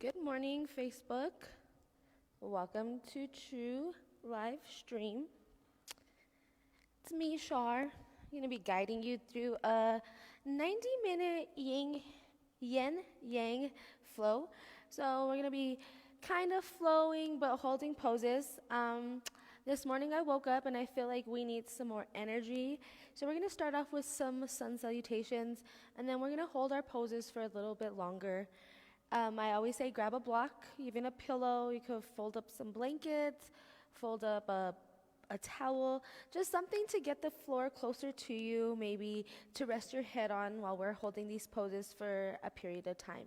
Good morning, Facebook. Welcome to True Live Stream. It's me, Shar. I'm going to be guiding you through a 90-minute yin yang flow. So we're going to be kind of flowing but holding poses. This morning I woke up and I feel like we need some more energy. So we're going to start off with some sun salutations, and then we're going to hold our poses for a little bit longer. I always say grab a block, even a pillow. You could fold up some blankets, fold up a towel, just something to get the floor closer to you, maybe to rest your head on while we're holding these poses for a period of time.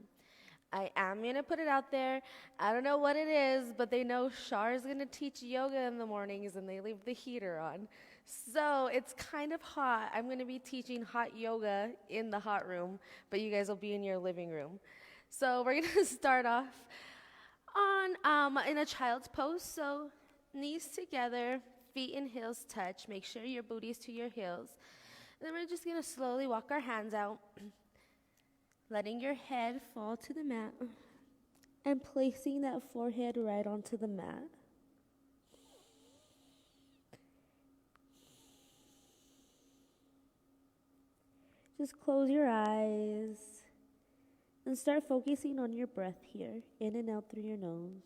I am going to put it out there. I don't know what it is, but they know Shar is going to teach yoga in the mornings and they leave the heater on. So it's kind of hot. I'm going to be teaching hot yoga in the hot room, but you guys will be in your living room. So we're going to start off on in a child's pose. So knees together, feet and heels touch. Make sure your booty's to your heels. And then we're just going to slowly walk our hands out, letting your head fall to the mat and placing that forehead right onto the mat. Just close your eyes. And start focusing on your breath here, in and out through your nose.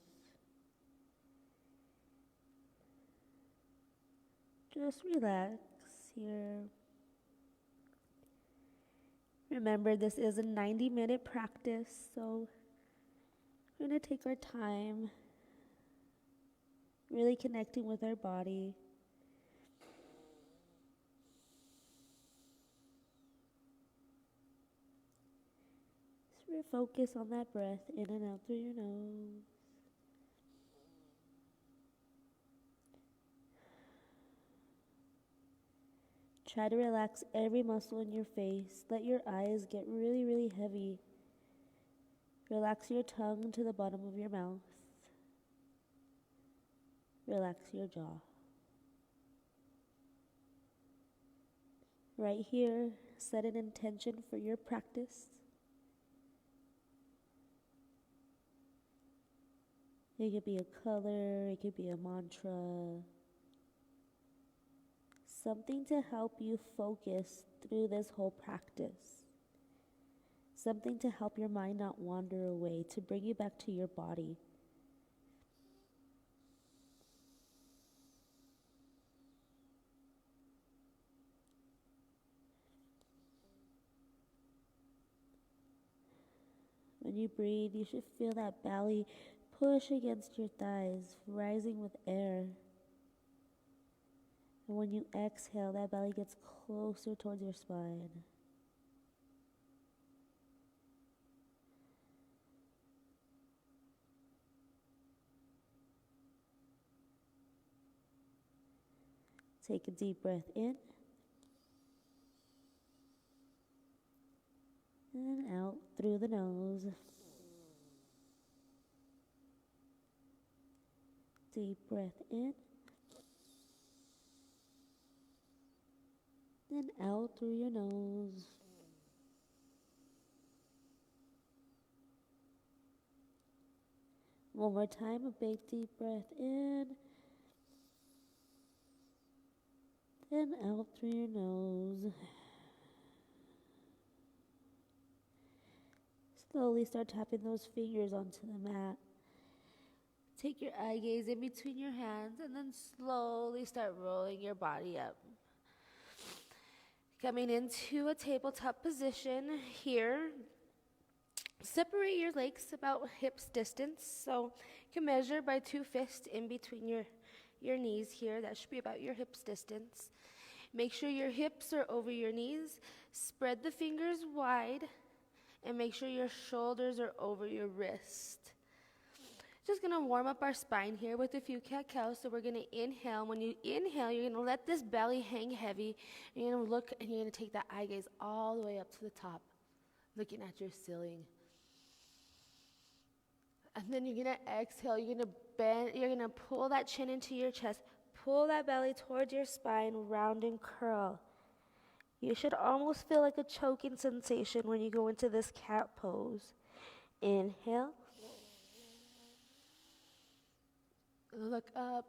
Just relax here. Remember, this is a 90-minute practice, so we're going to take our time, really connecting with our body. Focus on that breath in and out through your nose. Try to relax every muscle in your face. Let your eyes get really, really heavy. Relax your tongue to the bottom of your mouth. Relax your jaw. Right here, set an intention for your practice. It could be a color, it could be a mantra. Something to help you focus through this whole practice. Something to help your mind not wander away, to bring you back to your body. When you breathe, you should feel that belly push against your thighs, rising with air. And when you exhale, that belly gets closer towards your spine. Take a deep breath in and out through the nose. Deep breath in and out through your nose. One more time, a big deep breath in and out through your nose. Slowly start tapping those fingers onto the mat. Take your eye gaze in between your hands and then slowly start rolling your body up. Coming into a tabletop position here. Separate your legs about hips distance. So you can measure by 2 fists in between your knees here. That should be about your hips distance. Make sure your hips are over your knees. Spread the fingers wide and make sure your shoulders are over your wrist. Just going to warm up our spine here with a few cat-cows. So we're going to inhale. When you inhale, you're going to let this belly hang heavy. You're going to look and you're going to take that eye gaze all the way up to the top, looking at your ceiling. And then you're going to exhale. You're going to bend. You're going to pull that chin into your chest. Pull that belly towards your spine, round and curl. You should almost feel like a choking sensation when you go into this cat pose. Inhale. Look up.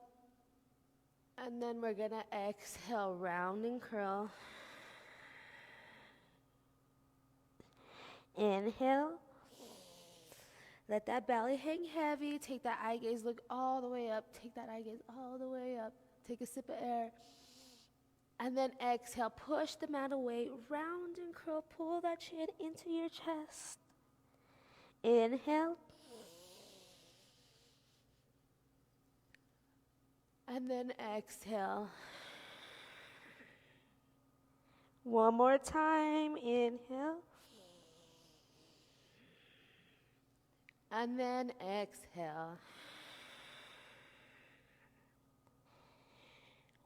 And then we're gonna exhale, round and curl. Inhale. Let that belly hang heavy. Take that eye gaze, look all the way up. Take that eye gaze all the way up. Take a sip of air. And then exhale, push the mat away, round and curl, pull that chin into your chest. Inhale. And then exhale. One more time, inhale. And then exhale.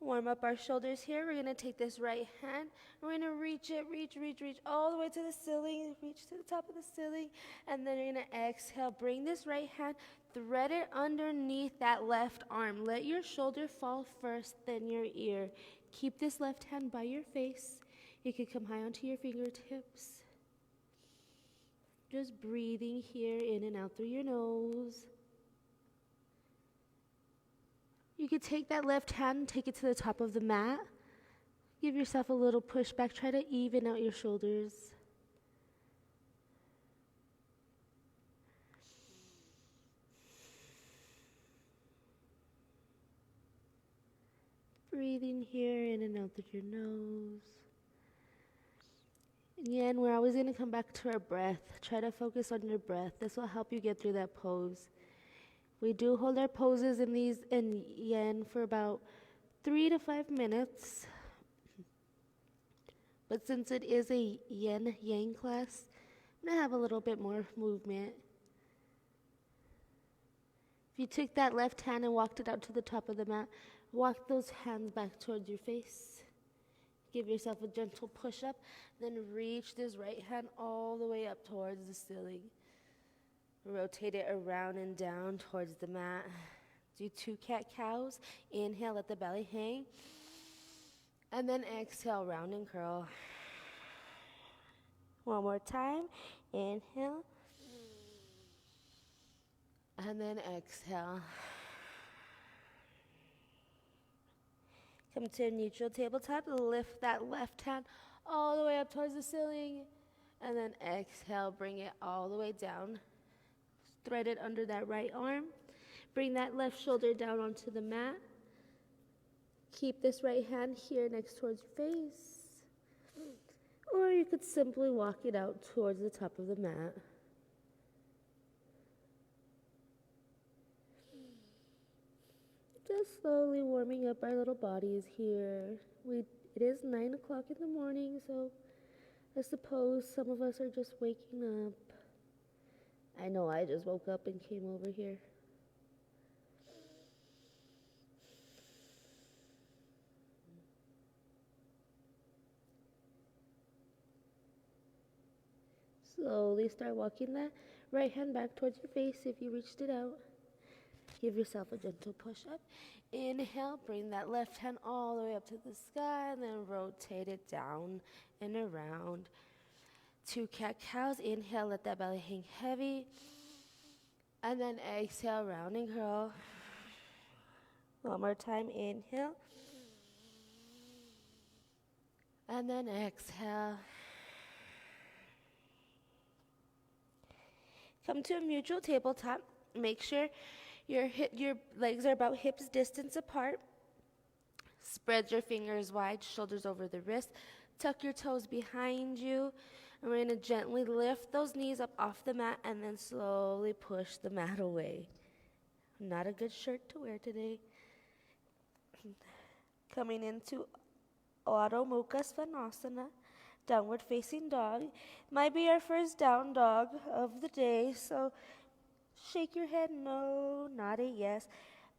Warm up our shoulders here. We're going to take this right hand. We're going to reach it, reach all the way to the ceiling. Reach to the top of the ceiling. And then you're going to exhale. Bring this right hand, thread it underneath that left arm. Let your shoulder fall first, then your ear. Keep this left hand by your face. You can come high onto your fingertips. Just breathing here in and out through your nose. You could take that left hand and take it to the top of the mat. Give yourself a little push back. Try to even out your shoulders. Breathing here in and out through your nose. Again, we're always going to come back to our breath. Try to focus on your breath. This will help you get through that pose. We do hold our poses in yen for about 3 to 5 minutes. But since it is a yin-yang class, I'm going to have a little bit more movement. If you took that left hand and walked it out to the top of the mat, walk those hands back towards your face. Give yourself a gentle push-up, then reach this right hand all the way up towards the ceiling. Rotate it around and down towards the mat. Do 2 cat-cows. Inhale, let the belly hang. And then exhale, round and curl. One more time. Inhale. And then exhale. Come to a neutral tabletop. Lift that left hand all the way up towards the ceiling. And then exhale, bring it all the way down. Thread it under that right arm. Bring that left shoulder down onto the mat. Keep this right hand here next towards your face. Or you could simply walk it out towards the top of the mat. Just slowly warming up our little bodies here. It is 9 o'clock in the morning, so I suppose some of us are just waking up. I know I just woke up and came over here. Slowly start walking that right hand back towards your face if you reached it out. Give yourself a gentle push-up. Inhale, bring that left hand all the way up to the sky, and then rotate it down and around. 2 cat-cows. Inhale, let that belly hang heavy. And then exhale, round and curl. One more time, inhale. And then exhale. Come to a neutral tabletop. Make sure your legs are about hips distance apart. Spread your fingers wide, shoulders over the wrist. Tuck your toes behind you. And we're going to gently lift those knees up off the mat and then slowly push the mat away. Not a good shirt to wear today. Coming into Adho Mukha Svanasana, downward facing dog. Might be our first down dog of the day, so shake your head no, nod a yes.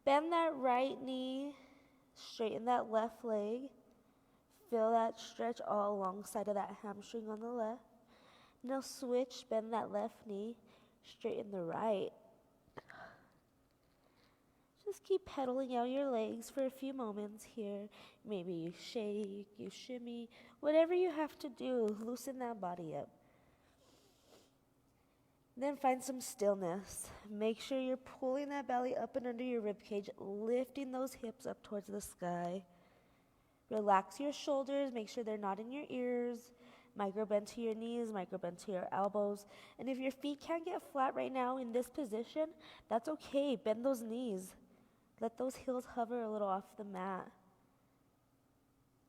Bend that right knee, straighten that left leg. Feel that stretch all alongside of that hamstring on the left. Now switch, bend that left knee, straighten the right. Just keep pedaling out your legs for a few moments here. Maybe you shake, you shimmy, whatever you have to do, loosen that body up. Then find some stillness. Make sure you're pulling that belly up and under your rib cage, lifting those hips up towards the sky. Relax your shoulders, make sure they're not in your ears. Micro bend to your knees, micro bend to your elbows. And if your feet can't get flat right now in this position, that's okay. Bend those knees. Let those heels hover a little off the mat.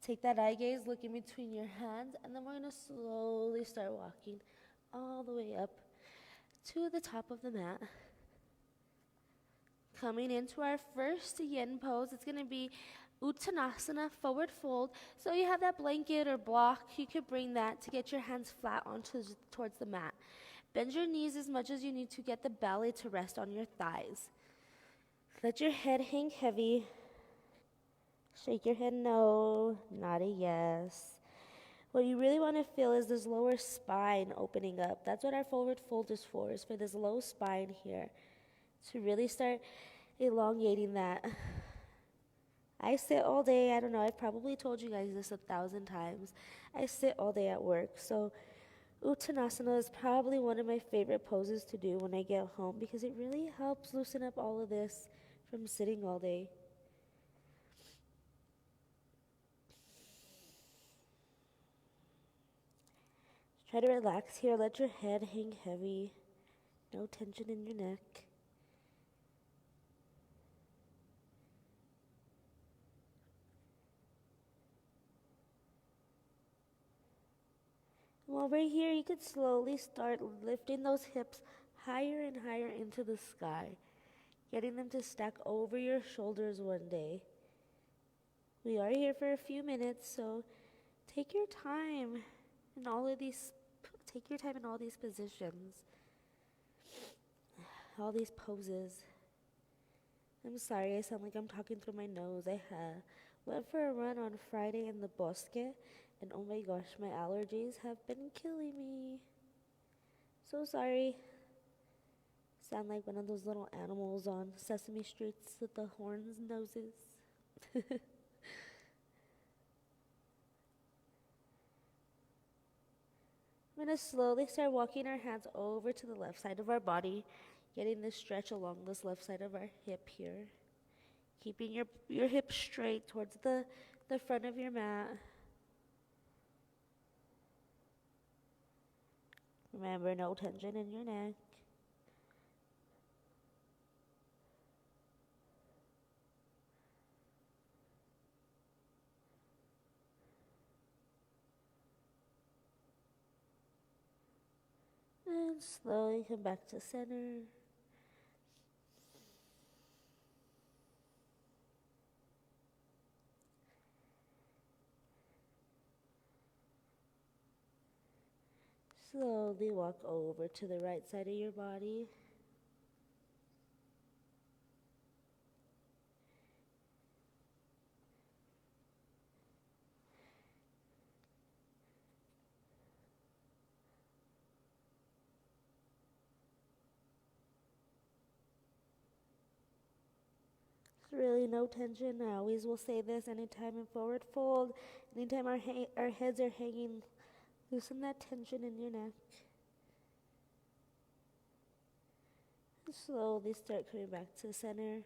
Take that eye gaze, look in between your hands, and then we're going to slowly start walking all the way up to the top of the mat. Coming into our first yin pose, it's going to be Uttanasana, forward fold. So you have that blanket or block, you could bring that to get your hands flat towards the mat. Bend your knees as much as you need to get the belly to rest on your thighs. Let your head hang heavy. Shake your head no, not a yes. What you really want to feel is this lower spine opening up. That's what our forward fold is for this low spine here. To really start elongating that. I sit all day. I don't know, I've probably told you guys this 1,000 times. I sit all day at work. So Uttanasana is probably one of my favorite poses to do when I get home because it really helps loosen up all of this from sitting all day. Try to relax here. Let your head hang heavy. No tension in your neck. While we're here, you could slowly start lifting those hips higher and higher into the sky, getting them to stack over your shoulders one day. We are here for a few minutes, so take your time in all these positions, all these poses. I'm sorry, I sound like I'm talking through my nose. I went for a run on Friday in the bosque, and oh my gosh, my allergies have been killing me. So sorry. Sound like one of those little animals on Sesame Streets with the horns and noses. I'm going to slowly start walking our hands over to the left side of our body, getting this stretch along this left side of our hip here. Keeping your hips straight towards the front of your mat. Remember, no tension in your neck. And slowly come back to center. Slowly walk over to the right side of your body. Really no tension. I always will say this anytime in forward fold, anytime our heads are hanging, loosen that tension in your neck. And slowly start coming back to center.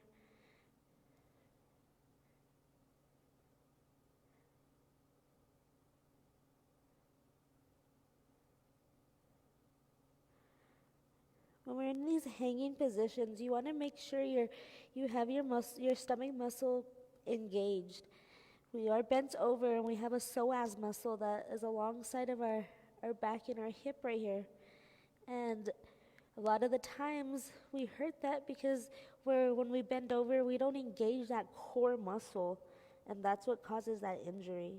When we're in these hanging positions, you want to make sure you have your stomach muscle engaged. We are bent over and we have a psoas muscle that is alongside of our back and our hip right here. And a lot of the times we hurt that because when we bend over, we don't engage that core muscle, and that's what causes that injury.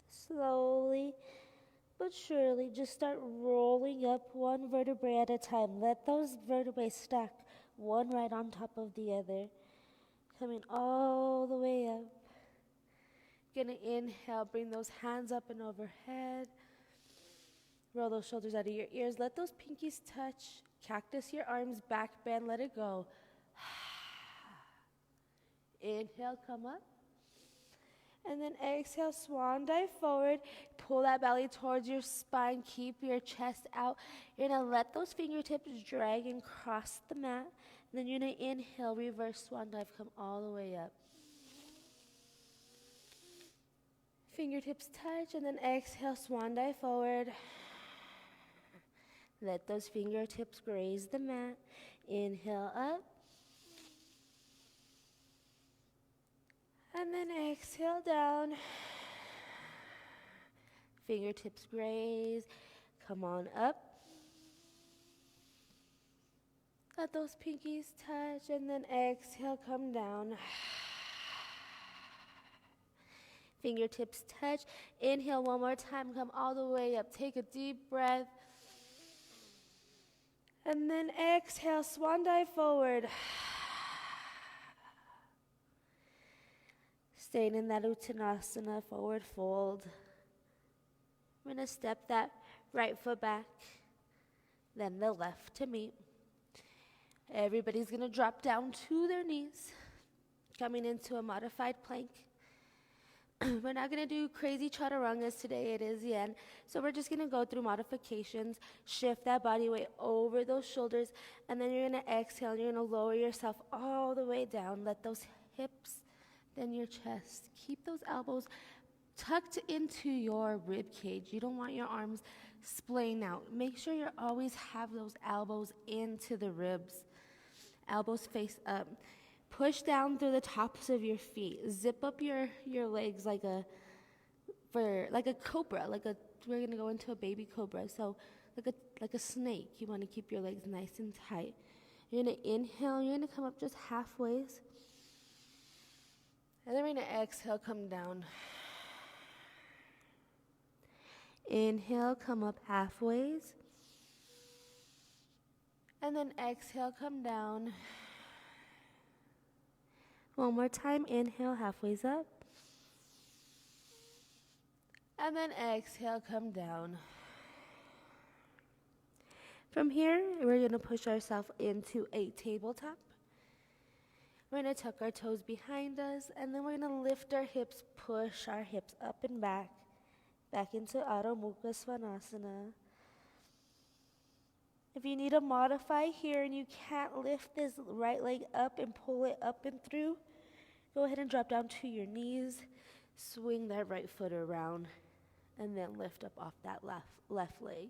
Slowly but surely, just start rolling up one vertebrae at a time. Let those vertebrae stack one right on top of the other, coming all the way up. Gonna inhale, bring those hands up and overhead. Roll those shoulders out of your ears. Let those pinkies touch. Cactus your arms, back bend, let it go. Inhale, come up. And then exhale, swan dive forward. Pull that belly towards your spine. Keep your chest out. You're going to let those fingertips drag and cross the mat. And then you're going to inhale, reverse swan dive, come all the way up. Fingertips touch, and then exhale, swan dive forward. Let those fingertips graze the mat. Inhale up. And then exhale down. Fingertips graze. Come on up. Let those pinkies touch, and then exhale, come down. Fingertips touch. Inhale one more time, come all the way up. Take a deep breath. And then exhale, swan dive forward. Staying in that Uttanasana, forward fold. We're going to step that right foot back, then the left to meet. Everybody's going to drop down to their knees, coming into a modified plank. We're not going to do crazy chaturangas today. It is yen. So we're just going to go through modifications, shift that body weight over those shoulders, and then you're going to exhale. You're going to lower yourself all the way down. Let those hips, then your chest. Keep those elbows tucked into your rib cage. You don't want your arms splaying out. Make sure you always have those elbows into the ribs. Elbows face up. Push down through the tops of your feet. Zip up your legs like a cobra. We're gonna go into a baby cobra. So like a snake. You want to keep your legs nice and tight. You're gonna inhale. You're gonna come up just halfway, and then we're gonna exhale. Come down. Inhale. Come up halfway, and then exhale. Come down. One more time, inhale, halfway's up. And then exhale, come down. From here, we're going to push ourselves into a tabletop. We're going to tuck our toes behind us, and then we're going to lift our hips, push our hips up and back into Adho Mukha Svanasana. If you need to modify here and you can't lift this right leg up and pull it up and through, go ahead and drop down to your knees, swing that right foot around, and then lift up off that left leg.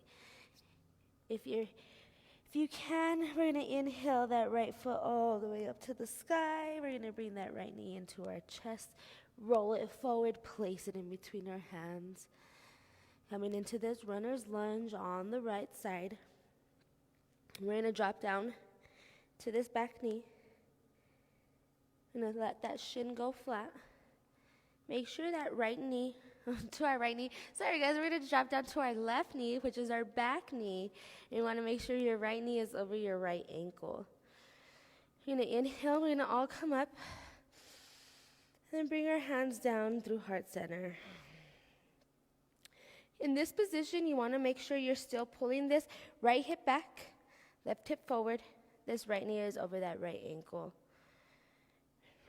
If you can, we're going to inhale that right foot all the way up to the sky. We're going to bring that right knee into our chest, roll it forward, place it in between our hands. Coming into this runner's lunge on the right side. We're going to drop down to this back knee. We're going to let that shin go flat. Make sure that right knee, to our right knee. Sorry guys, we're going to drop down to our left knee, which is our back knee. You want to make sure your right knee is over your right ankle. You're going to inhale, we're going to all come up. And then bring our hands down through heart center. In this position, you want to make sure you're still pulling this right hip back, left hip forward. This right knee is over that right ankle.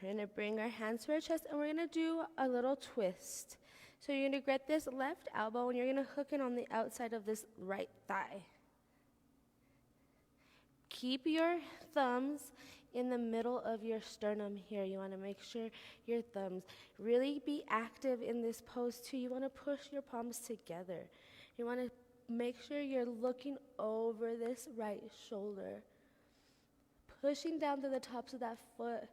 We're going to bring our hands to our chest, and we're going to do a little twist. So you're going to grab this left elbow, and you're going to hook it on the outside of this right thigh. Keep your thumbs in the middle of your sternum here. You want to make sure your thumbs really be active in this pose too. You want to push your palms together. You want to make sure you're looking over this right shoulder. Pushing down to the tops of that foot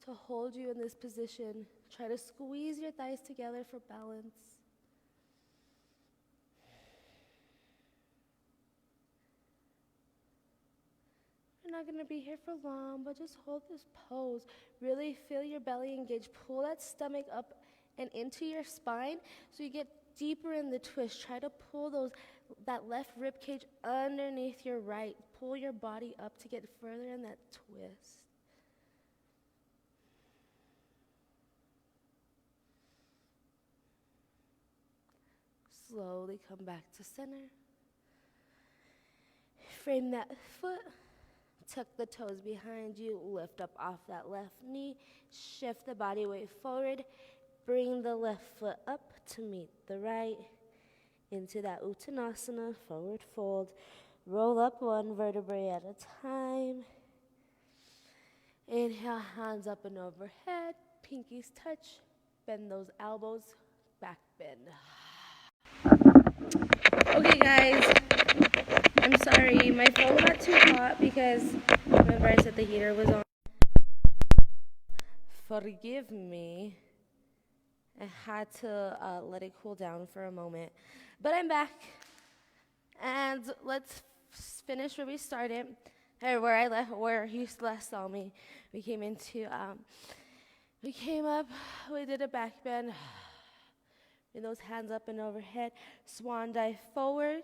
to hold you in this position. Try to squeeze your thighs together for balance. You're not going to be here for long, but just hold this pose. Really feel your belly engage. Pull that stomach up and into your spine so you get deeper in the twist. Try to pull that left rib cage underneath your right. Pull your body up to get further in that twist. Slowly come back to center. Frame that foot. Tuck the toes behind you. Lift up off that left knee. Shift the body weight forward. Bring the left foot up to meet the right. Into that Uttanasana, forward fold. Roll up one vertebrae at a time. Inhale, hands up and overhead. Pinkies touch. Bend those elbows. Back bend. Okay, guys. I'm sorry. My phone got too hot because remember I said the heater was on. Forgive me. I had to let it cool down for a moment. But I'm back. And let's finish where we started. Or where you last saw me. We came up, we did a back bend. Bring those hands up and overhead. Swan dive forward.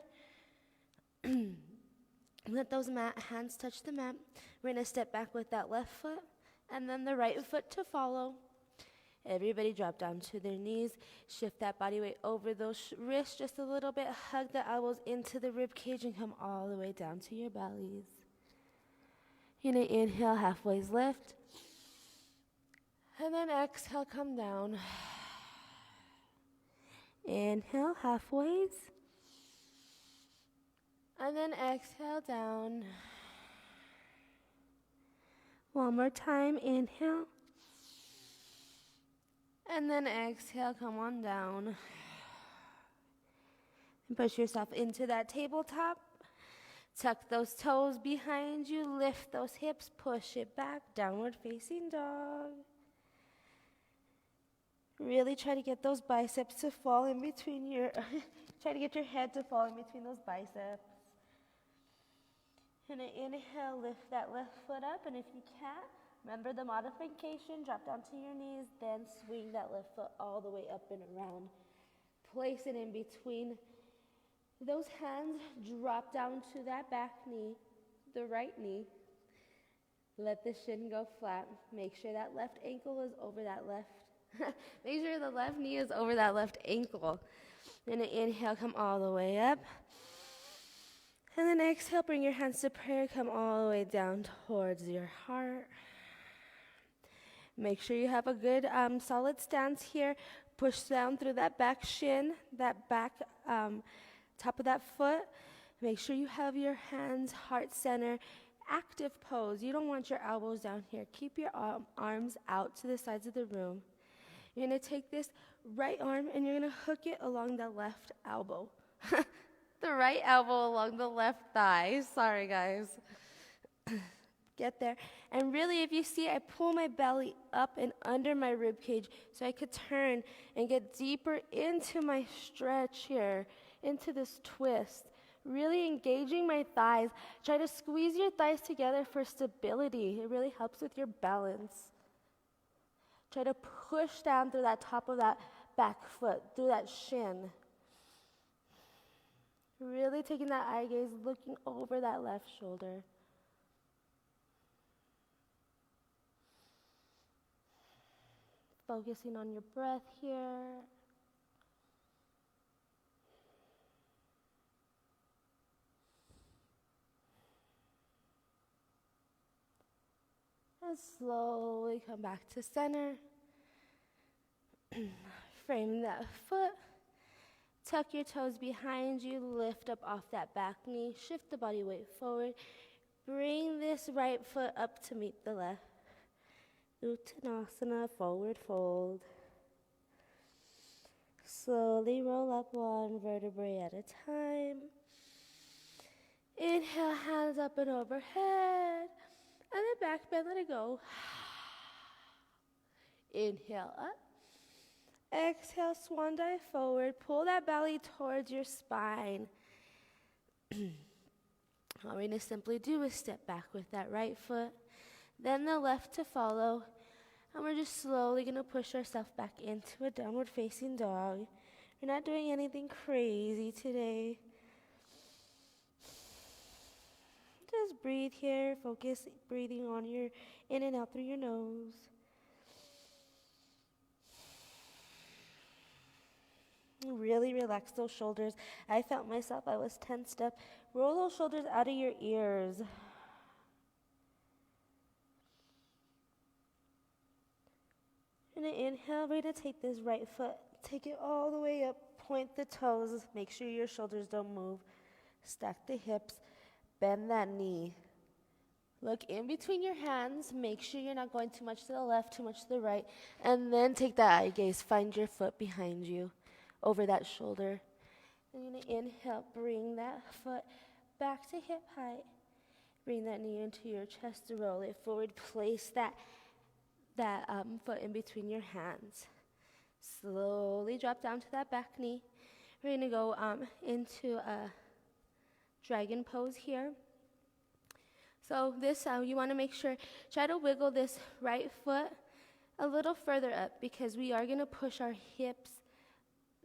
Let those hands touch the mat. We're going to step back with that left foot and then the right foot to follow. Everybody drop down to their knees. Shift that body weight over those wrists just a little bit. Hug the elbows into the rib cage and come all the way down to your bellies. You're going to inhale, halfway's lift. And then exhale, come down. Inhale, halfways. And then exhale, down. One more time, inhale. And then exhale, come on down. And push yourself into that tabletop. Tuck those toes behind you. Lift those hips. Push it back. Downward facing dog. Really try to get those biceps to fall in between your... try to get your head to fall in between those biceps. And inhale, lift that left foot up. And if you can't, remember the modification. Drop down to your knees. Then swing that left foot all the way up and around. Place it in between those hands. Drop down to that back knee, the right knee. Let the shin go flat. Make sure that left ankle is over that left. Make sure the left knee is over that left ankle. Then inhale, come all the way up. And then exhale, bring your hands to prayer. Come all the way down towards your heart. Make sure you have a good solid stance here. Push down through that back shin, that back top of that foot. Make sure you have your hands heart center, active pose. You don't want your elbows down here. Keep your arms out to the sides of the room. You're going to take this right arm and you're going to hook it along the left elbow. The right elbow along the left thigh. Sorry, guys. Get there. And really, if you see, I pull my belly up and under my rib cage so I could turn and get deeper into my stretch here, into this twist. Really engaging my thighs. Try to squeeze your thighs together for stability. It really helps with your balance. Try to push down through that top of that back foot, through that shin. Really taking that eye gaze, looking over that left shoulder. Focusing on your breath here. And slowly come back to center. Frame that foot. Tuck your toes behind you. Lift up off that back knee. Shift the body weight forward. Bring this right foot up to meet the left. Uttanasana, forward fold. Slowly roll up one vertebrae at a time. Inhale, hands up and overhead. And then back bend, let it go. Inhale up. Exhale, swan dive forward. Pull that belly towards your spine. All we're going to simply do is step back with that right foot, then the left to follow. And we're just slowly going to push ourselves back into a downward facing dog. We're not doing anything crazy today. Just breathe here. Focus breathing on your in and out through your nose. Really relax those shoulders. I felt myself, I was tensed up. Roll those shoulders out of your ears. You're And then inhale, we're going to take this right foot, take it all the way up, point the toes, make sure your shoulders don't move, stack the hips, bend that knee. Look in between your hands, make sure you're not going too much to the left, too much to the right, and then take that eye gaze, find your foot behind you, over that shoulder. And you're going to inhale, bring that foot back to hip height. Bring that knee into your chest to roll it forward. Place that foot in between your hands. Slowly drop down to that back knee. We're going to go into a dragon pose here. So this, you want to make sure, try to wiggle this right foot a little further up because we are going to push our hips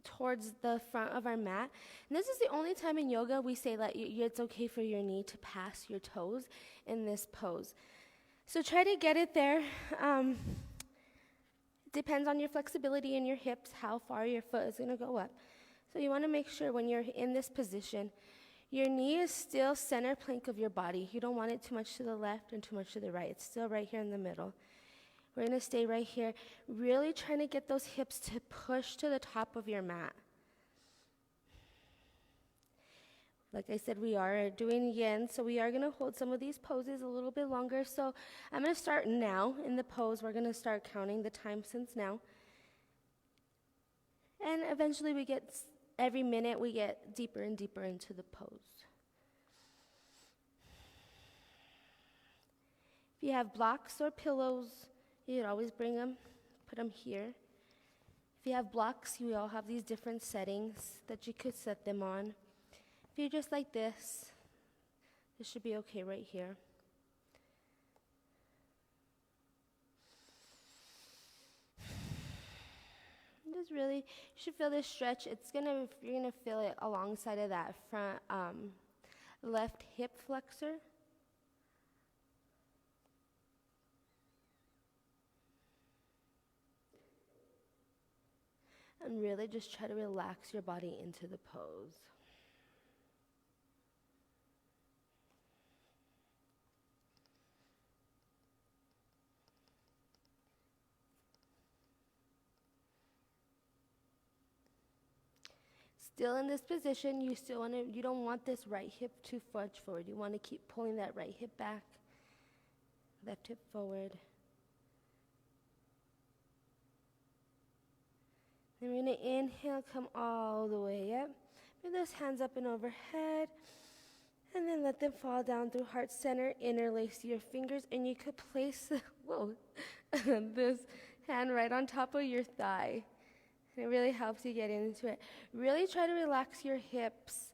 towards the front of our mat. And this is the only time in yoga we say that it's okay for your knee to pass your toes in this pose. So try to get it there. Depends on your flexibility in your hips, how far your foot is going to go up. So you want to make sure when you're in this position, your knee is still center plank of your body. You don't want it too much to the left and too much to the right. It's still right here in the middle. We're going to stay right here, really trying to get those hips to push to the top of your mat. Like I said, we are doing yin, so we are going to hold some of these poses a little bit longer. So I'm going to start now in the pose. We're going to start counting the time since now. And eventually every minute we get deeper and deeper into the pose. If you have blocks or pillows, you could always bring them, put them here. If you have blocks, you all have these different settings that you could set them on. If you're just like this should be okay right here. Just really, you should feel this stretch. You're gonna feel it alongside of that front left hip flexor. And really just try to relax your body into the pose. Still in this position, you don't want this right hip to fudge forward. You want to keep pulling that right hip back, left hip forward. Then we're going to inhale, come all the way up. Bring those hands up and overhead. And then let them fall down through heart center. Interlace your fingers. And you could place this hand right on top of your thigh. And it really helps you get into it. Really try to relax your hips.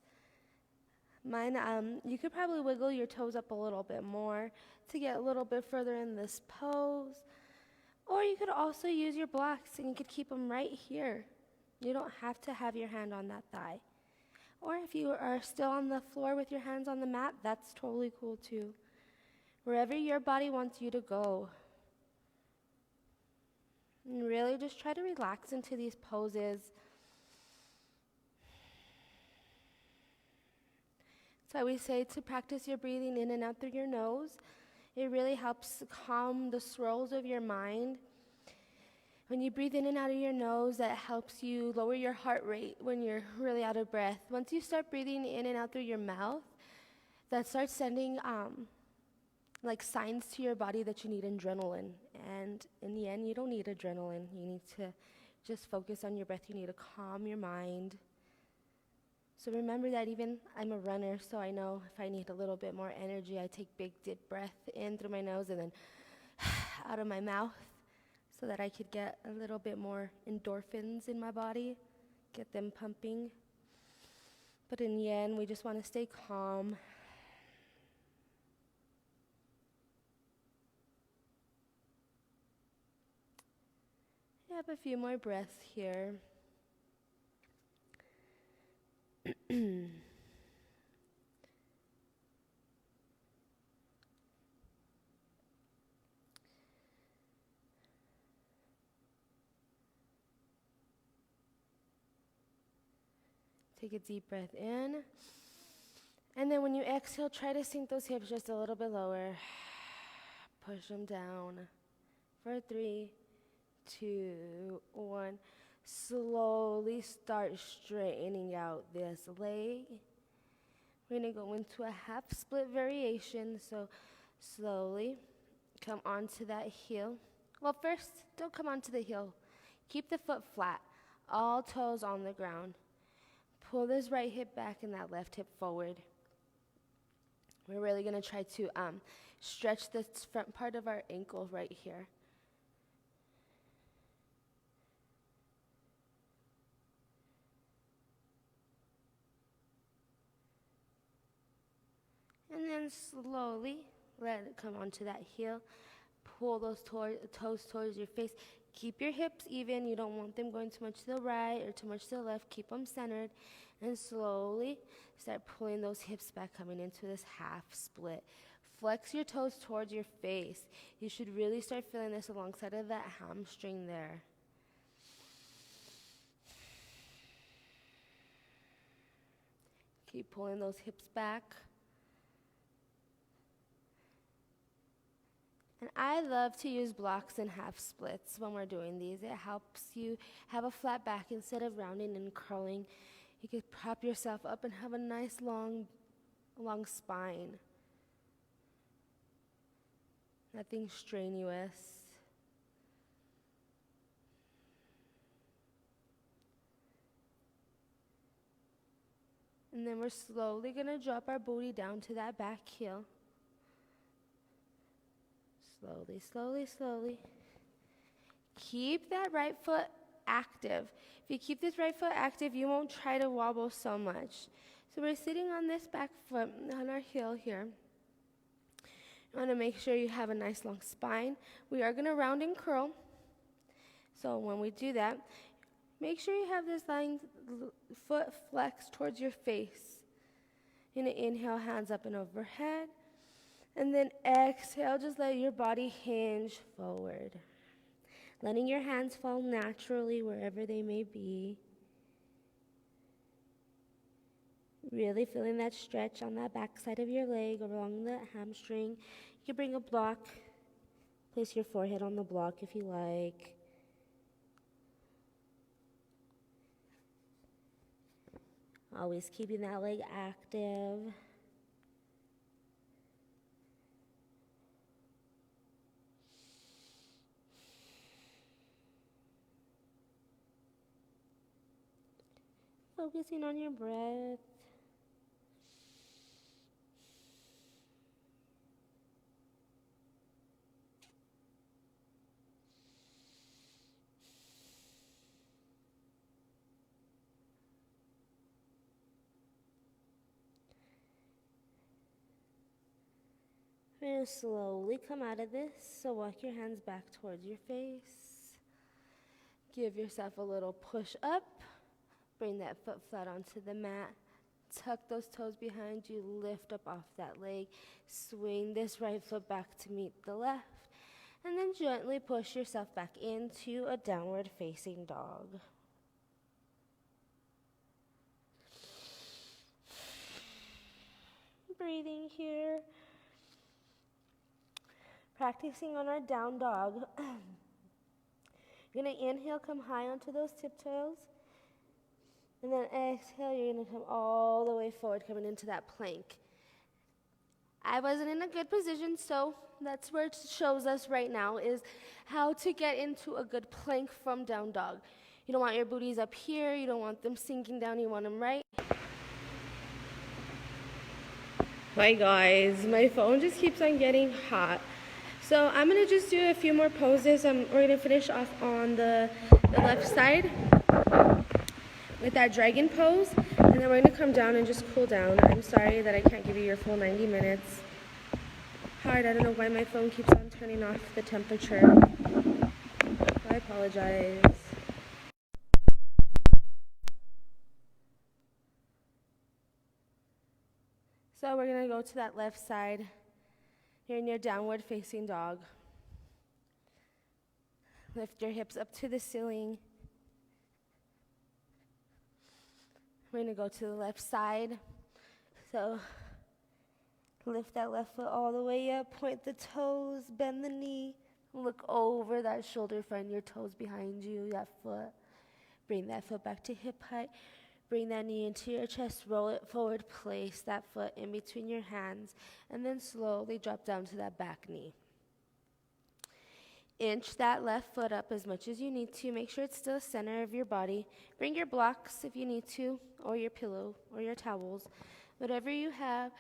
You could probably wiggle your toes up a little bit more to get a little bit further in this pose. Or you could also use your blocks and you could keep them right here. You don't have to have your hand on that thigh. Or if you are still on the floor with your hands on the mat, that's totally cool too. Wherever your body wants you to go. And really just try to relax into these poses. That's why we say to practice your breathing in and out through your nose. It really helps calm the swirls of your mind. When you breathe in and out of your nose, that helps you lower your heart rate when you're really out of breath. Once you start breathing in and out through your mouth, that starts sending signs to your body that you need adrenaline. And in the end, you don't need adrenaline. You need to just focus on your breath. You need to calm your mind. So remember that even I'm a runner, so I know if I need a little bit more energy, I take big deep breath in through my nose and then out of my mouth so that I could get a little bit more endorphins in my body, get them pumping. But in the end, we just want to stay calm. Have a few more breaths here. Take a deep breath in. And then when you exhale, try to sink those hips just a little bit lower. Push them down for 3, 2, 1. Slowly start straightening out this leg. We're going to go into a half split variation. So slowly come onto that heel. Well, first, don't come onto the heel. Keep the foot flat, all toes on the ground. Pull this right hip back and that left hip forward. We're really going to try to stretch this front part of our ankle right here. And then slowly let it come onto that heel. Pull those toes towards your face. Keep your hips even. You don't want them going too much to the right or too much to the left. Keep them centered. And slowly start pulling those hips back, coming into this half split. Flex your toes towards your face. You should really start feeling this alongside of that hamstring there. Keep pulling those hips back. And I love to use blocks and half splits when we're doing these. It helps you have a flat back instead of rounding and curling. You could prop yourself up and have a nice long spine. Nothing strenuous. And then we're slowly going to drop our booty down to that back heel. Slowly, slowly, slowly. Keep that right foot active. If you keep this right foot active, you won't try to wobble so much. So we're sitting on this back foot, on our heel here. You want to make sure you have a nice long spine. We are going to round and curl. So when we do that, make sure you have this foot flexed towards your face. You're going to inhale, hands up and overhead. And then exhale, just let your body hinge forward. Letting your hands fall naturally wherever they may be. Really feeling that stretch on that back side of your leg along the hamstring. You can bring a block. Place your forehead on the block if you like. Always keeping that leg active. Focusing on your breath. We're going to slowly come out of this. So walk your hands back towards your face. Give yourself a little push up. Bring that foot flat onto the mat. Tuck those toes behind you. Lift up off that leg. Swing this right foot back to meet the left. And then gently push yourself back into a downward facing dog. Breathing here. Practicing on our down dog. You're going to inhale, come high onto those tiptoes. And then exhale, you're going to come all the way forward, coming into that plank. I wasn't in a good position, so that's where it shows us right now is how to get into a good plank from down dog. You don't want your booties up here. You don't want them sinking down. You want them right. Hi guys, my phone just keeps on getting hot. So I'm going to just do a few more poses. We're going to finish off on the left side with that dragon pose, and then we're going to come down and just cool down. I'm sorry that I can't give you your full 90 minutes. Hard, I don't know why my phone keeps on turning off the temperature. I apologize. So we're going to go to that left side. You're in your downward facing dog. Lift your hips up to the ceiling. We're going to go to the left side. So lift that left foot all the way up, point the toes, bend the knee, Look over that shoulder, find your toes behind you, that foot. Bring that foot back to hip height. Bring that knee into your chest, roll it forward, place that foot in between your hands, and then slowly drop down to that back knee. Inch that left foot up as much as you need to. Make sure it's still the center of your body. Bring your blocks if you need to, or your pillow, or your towels, whatever you have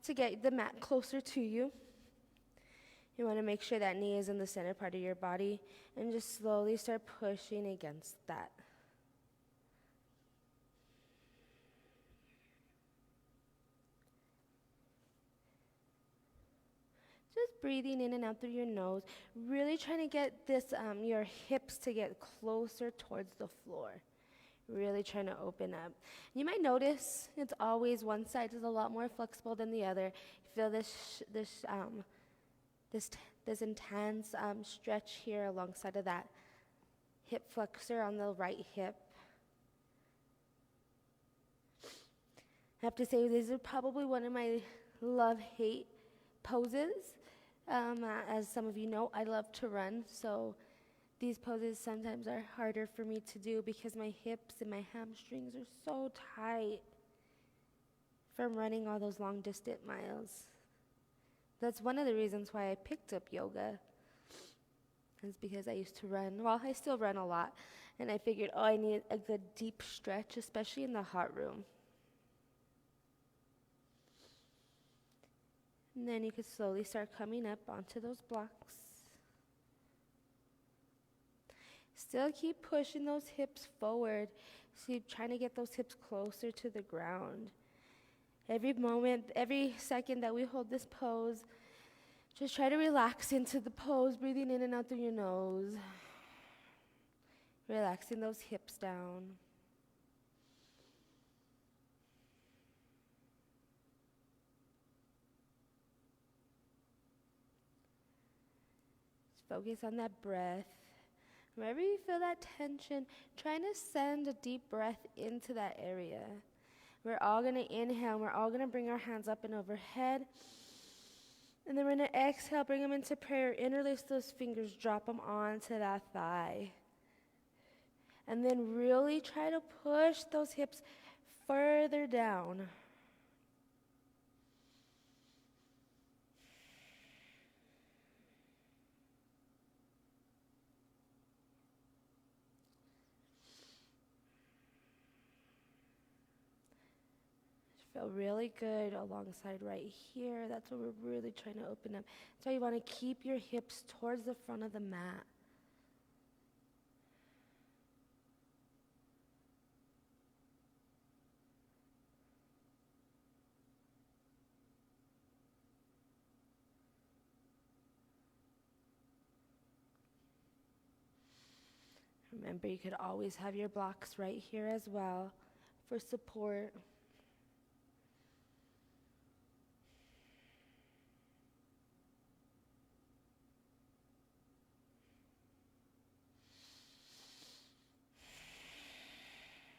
to get the mat closer to you. You want to make sure that knee is in the center part of your body, and just slowly start pushing against that. Just breathing in and out through your nose, really trying to get this, your hips to get closer towards the floor. Really trying to open up. You might notice it's always one side is a lot more flexible than the other. You feel this intense stretch here alongside of that hip flexor on the right hip. I have to say, these are probably one of my love-hate poses. As some of you know, I love to run, so these poses sometimes are harder for me to do because my hips and my hamstrings are so tight from running all those long distant miles. That's one of the reasons why I picked up yoga. It's because I used to run. Well, I still run a lot, and I figured, I need a good deep stretch, especially in the hot room. And then you could slowly start coming up onto those blocks. Still keep pushing those hips forward. So you're trying to get those hips closer to the ground. Every moment, every second that we hold this pose, just try to relax into the pose, breathing in and out through your nose. Relaxing those hips down. Focus on that breath. Wherever you feel that tension, trying to send a deep breath into that area. We're all going to inhale. We're all going to bring our hands up and overhead. And then we're going to exhale, bring them into prayer. Interlace those fingers, drop them onto that thigh. And then really try to push those hips further down. Feel really good alongside right here. That's what we're really trying to open up. That's why you want to keep your hips towards the front of the mat. Remember, you could always have your blocks right here as well for support.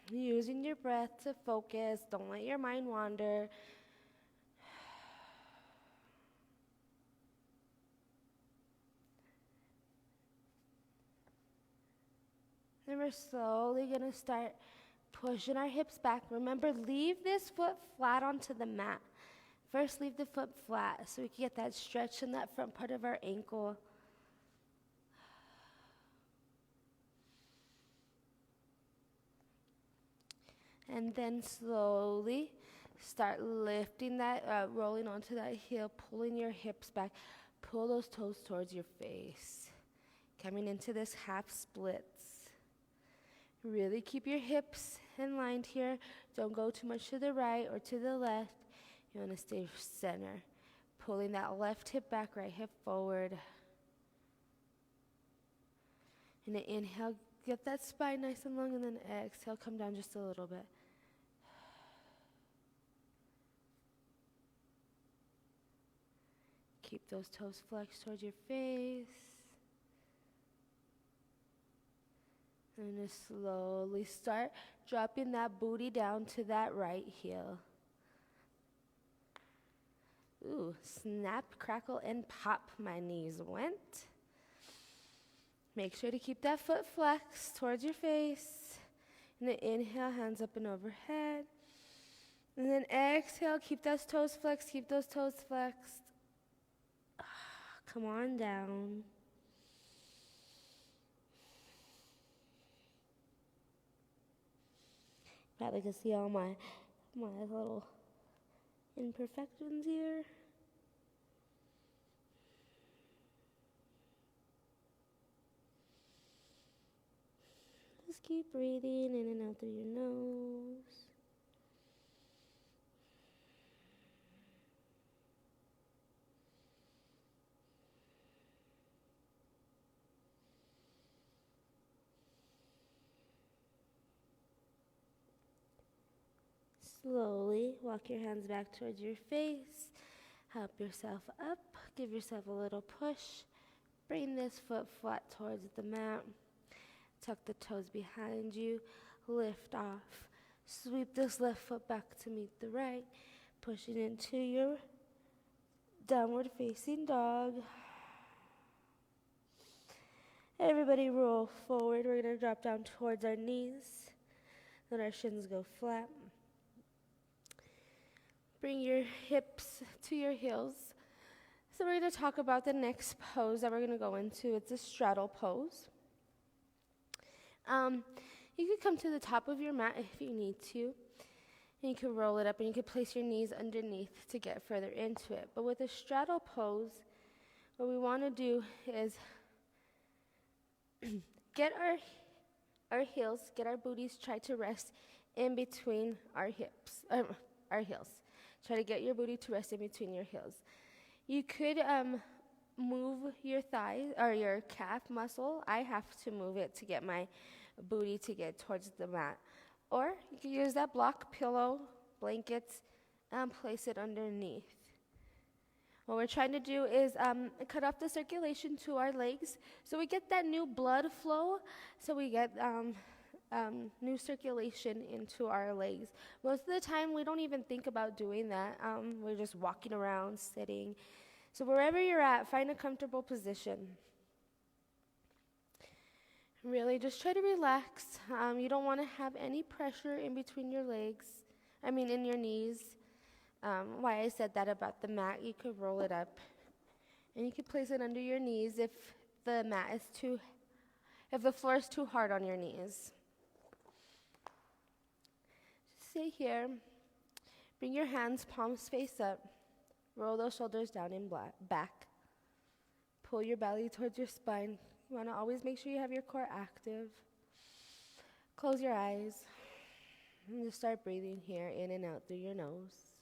Using your breath to focus. Don't let your mind wander. Then we're slowly going to start pushing our hips back. Remember, leave this foot flat onto the mat. First, leave the foot flat so we can get that stretch in that front part of our ankle. And then slowly start lifting that, rolling onto that heel, pulling your hips back. Pull those toes towards your face. Coming into this half splits. Really keep your hips in line here. Don't go too much to the right or to the left. You want to stay center. Pulling that left hip back, right hip forward. And then inhale, get that spine nice and long, and then exhale, come down just a little bit. Keep those toes flexed towards your face. And just slowly start dropping that booty down to that right heel. Ooh, snap, crackle, and pop, my knees went. Make sure to keep that foot flexed towards your face. And then inhale, hands up and overhead. And then exhale, keep those toes flexed, keep those toes flexed. Come on down. Probably can see all my little imperfections here. Just keep breathing in and out through your nose. Slowly walk your hands back towards your face. Help yourself up. Give yourself a little push. Bring this foot flat towards the mat. Tuck the toes behind you. Lift off. Sweep this left foot back to meet the right. Pushing into your downward facing dog. Everybody roll forward. We're going to drop down towards our knees. Let our shins go flat. Bring your hips to your heels. So we're going to talk about the next pose that we're going to go into. It's a straddle pose. You could come to the top of your mat if you need to. And you can roll it up and you can place your knees underneath to get further into it. But with a straddle pose, what we want to do is get our heels, get our booties, try to rest in between our hips, our heels. Try to get your booty to rest in between your heels. You could move your thigh or your calf muscle. I have to move it to get my booty to get towards the mat. Or you can use that block pillow, blankets, and place it underneath. What we're trying to do is cut off the circulation to our legs so we get that new blood flow, so we get new circulation into our legs. Most of the time, we don't even think about doing that. We're just walking around, sitting. So wherever you're at, find a comfortable position. Really, just try to relax. You don't want to have any pressure in between your legs. In your knees. Why I said that about the mat, you could roll it up. And you could place it under your knees if the floor is too hard on your knees. Stay here. Bring your hands, palms face up. Roll those shoulders down and back. Pull your belly towards your spine. You want to always make sure you have your core active. Close your eyes. And just start breathing here in and out through your nose.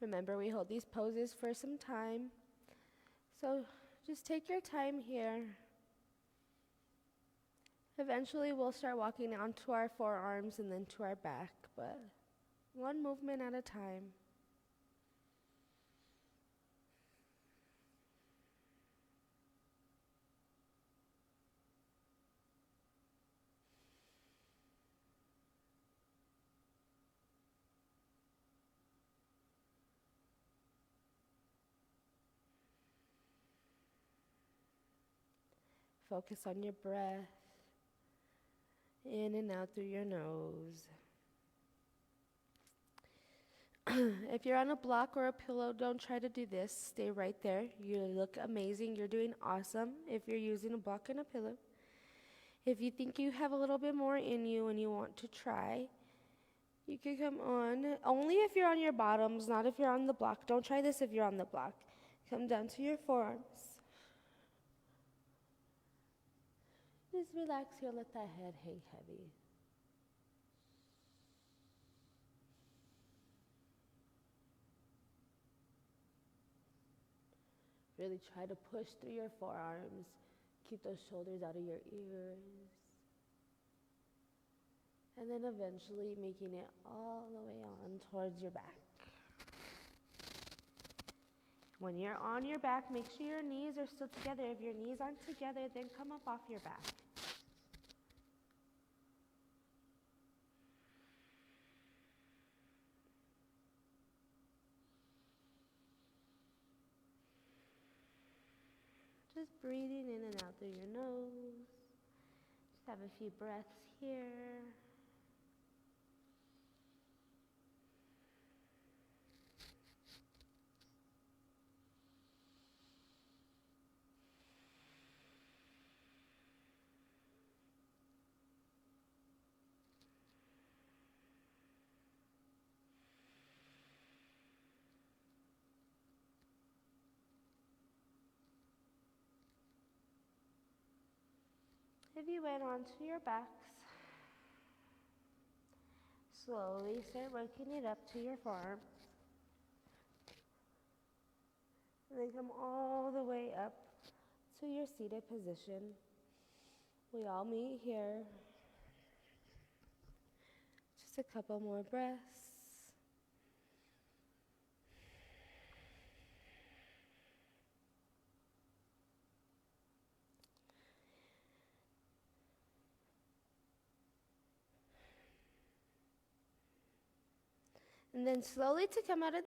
Remember, we hold these poses for some time. So just take your time here. Eventually, we'll start walking onto our forearms and then to our back, but one movement at a time. Focus on your breath. In and out through your nose. If you're on a block or a pillow, don't try to do this. Stay right there. You look amazing. You're doing awesome if you're using a block and a pillow. If you think you have a little bit more in you and you want to try, you can come on. Only if you're on your bottoms, not if you're on the block. Don't try this if you're on the block. Come down to your forearms. Just relax here, let that head hang heavy. Really try to push through your forearms. Keep those shoulders out of your ears. And then eventually making it all the way on towards your back. When you're on your back, make sure your knees are still together. If your knees aren't together, then come up off your back. Just breathing in and out through your nose. Just have a few breaths here. If you went onto your backs, slowly start working it up to your forearm. And then come all the way up to your seated position. We all meet here. Just a couple more breaths. And then slowly to come out of